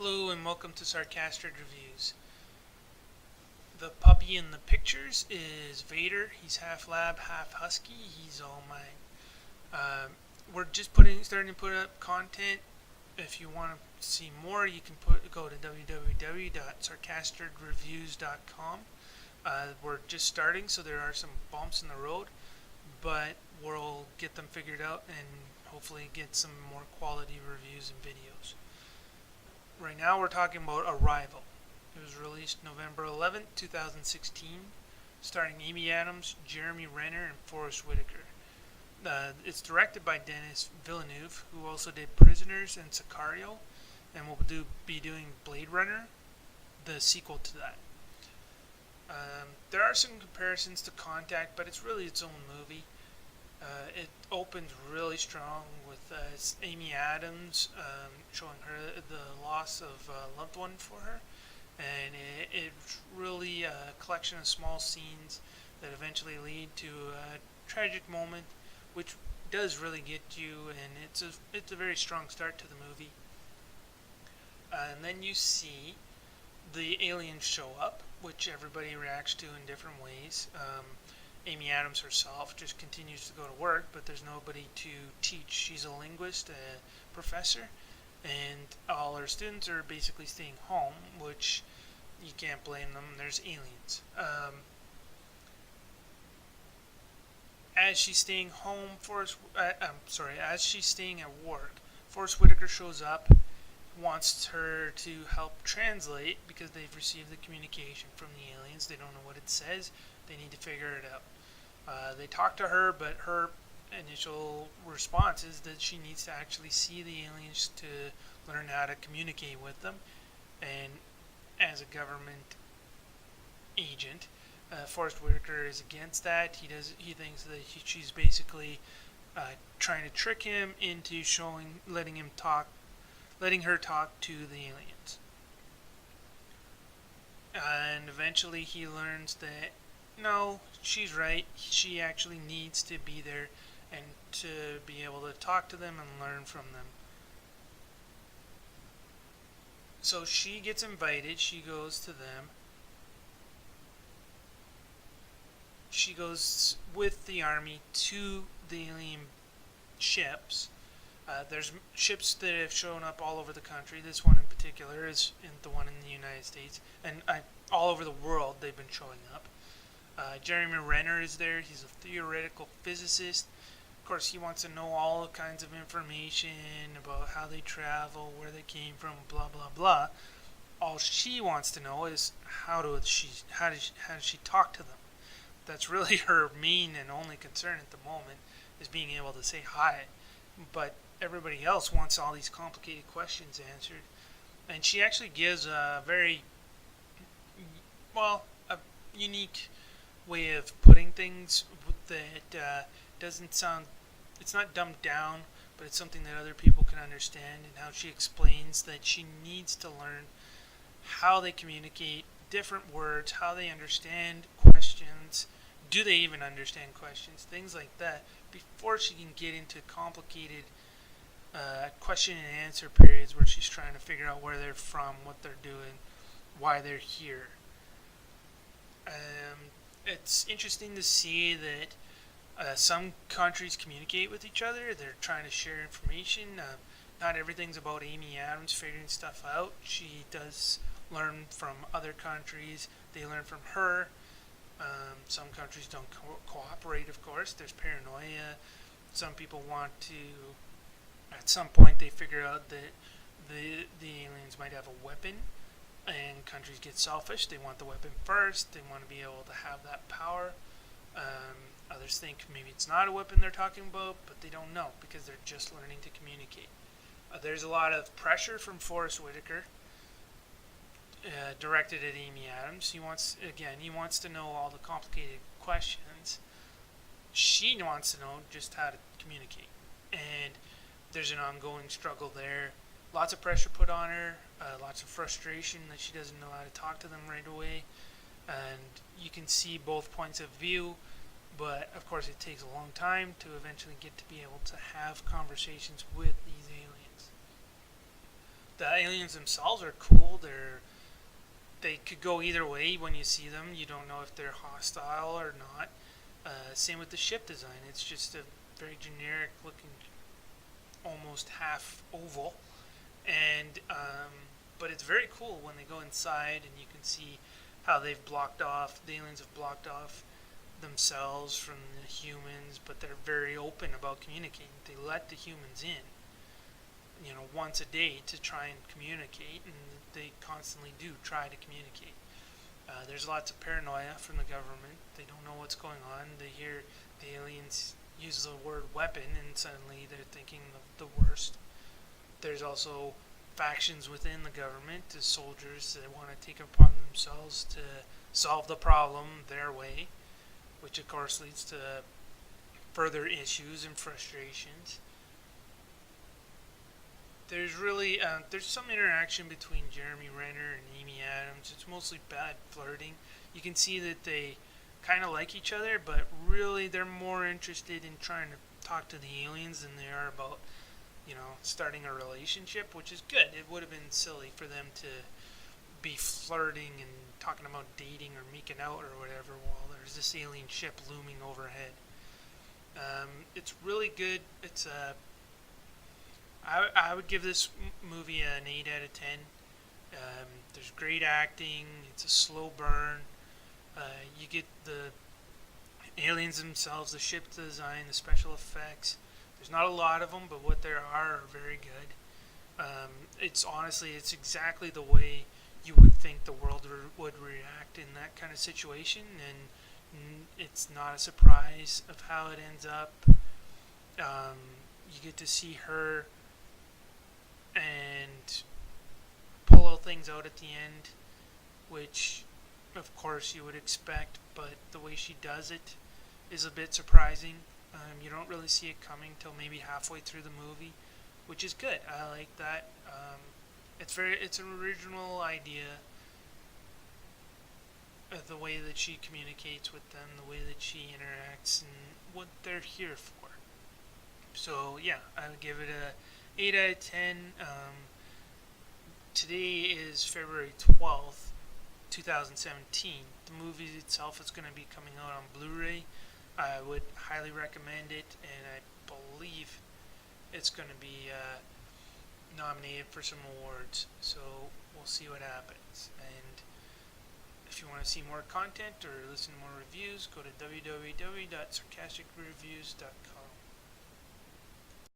Hello and welcome to Sarcastic Reviews. The puppy in the pictures is Vader. He's half lab, half husky. He's all mine. We're just starting to put up content. If you want to see more, you can go to www.sarcasticreviews.com. We're just starting, so there are some bumps in the road, but we'll get them figured out and hopefully get some more quality reviews and videos. Right now we're talking about Arrival. It was released November 11th, 2016, starring Amy Adams, Jeremy Renner, and Forest Whitaker. It's directed by Denis Villeneuve, who also did Prisoners and Sicario, and will be doing Blade Runner, the sequel to that. There are some comparisons to Contact, but it's really its own movie. It opens really strong with Amy Adams showing her the loss of a loved one for her, and it's really a collection of small scenes that eventually lead to a tragic moment, which does really get you, and it's a very strong start to the movie. And then you see the aliens show up, which everybody reacts to in different ways. Amy Adams herself just continues to go to work, but there's nobody to teach. She's a linguist, a professor, and all her students are basically staying home, which you can't blame them. There's aliens. As she's staying home, as she's staying at work, Forest Whitaker shows up, wants her to help translate because they've received the communication from the aliens. They don't know what it says. They need to figure it out. They talk to her, but her initial response is that she needs to actually see the aliens to learn how to communicate with them. And as a government agent, Forest Whitaker is against that. He thinks that she's basically trying to trick him into letting her talk to the aliens. And eventually he learns that no, she's right. She actually needs to be there and to be able to talk to them and learn from them. So she gets invited. She goes to them. She goes with the army to the alien ships. There's ships that have shown up all over the country. This one in particular is the one in the United States. And all over the world they've been showing up. Jeremy Renner is there. He's a theoretical physicist. Of course, he wants to know all kinds of information about how they travel, where they came from, blah blah blah. All she wants to know is how does she talk to them. That's really her main and only concern at the moment, is being able to say hi. But everybody else wants all these complicated questions answered, and she actually gives a very a unique way of putting things that doesn't sound, it's not dumbed down, but it's something that other people can understand, and how she explains that she needs to learn how they communicate different words, how they understand questions, do they even understand questions, things like that, before she can get into complicated question and answer periods where she's trying to figure out where they're from, what they're doing, why they're here. It's interesting to see that some countries communicate with each other. They're trying to share information. Not everything's about Amy Adams figuring stuff out. She does learn from other countries. They learn from her. Some countries don't cooperate, of course. There's paranoia. Some people want to, at some point they figure out that the aliens might have a weapon, and countries get selfish. They want the weapon first. They want to be able to have that power. Others think maybe it's not a weapon they're talking about, but they don't know because they're just learning to communicate. There's a lot of pressure from Forest Whitaker, directed at Amy Adams. He wants to know all the complicated questions. She wants to know just how to communicate, and there's an ongoing struggle there. Lots of pressure put on her, lots of frustration that she doesn't know how to talk to them right away, and you can see both points of view, but of course it takes a long time to eventually get to be able to have conversations with these aliens. The aliens themselves are cool. They could go either way when you see them. You don't know if they're hostile or not. Same with the ship design. It's just a very generic looking, almost half oval, and but it's very cool when they go inside and you can see how they've blocked off. The aliens have blocked off themselves from the humans, but they're very open about communicating. They let the humans in, once a day to try and communicate, and they constantly do try to communicate. There's lots of paranoia from the government. They don't know what's going on. They hear the aliens use the word weapon, and suddenly they're thinking of the worst. There's also factions within the government, the soldiers that want to take it upon themselves to solve the problem their way, which of course leads to further issues and frustrations. There's some interaction between Jeremy Renner and Amy Adams. It's mostly bad flirting. You can see that they kind of like each other, but really they're more interested in trying to talk to the aliens than they are about, starting a relationship, which is good. It would have been silly for them to be flirting and talking about dating or making out or whatever while there's this alien ship looming overhead. It's really good. I would give this movie an 8 out of 10. There's great acting. It's a slow burn. You get the aliens themselves, the ship design, the special effects. There's not a lot of them, but what there are very good. It's exactly the way you would think the world would react in that kind of situation, and it's not a surprise of how it ends up. You get to see her and pull things out at the end, which of course you would expect, but the way she does it is a bit surprising. You don't really see it coming till maybe halfway through the movie, which is good. I like that. It's an original idea. The way that she communicates with them, the way that she interacts, and what they're here for. So yeah, I would give it a 8 out of 10. Today is February 12th, 2017. The movie itself is going to be coming out on Blu-ray. I would highly recommend it, and I believe it's going to be nominated for some awards. So we'll see what happens. And if you want to see more content or listen to more reviews, go to www.sarcasticreviews.com.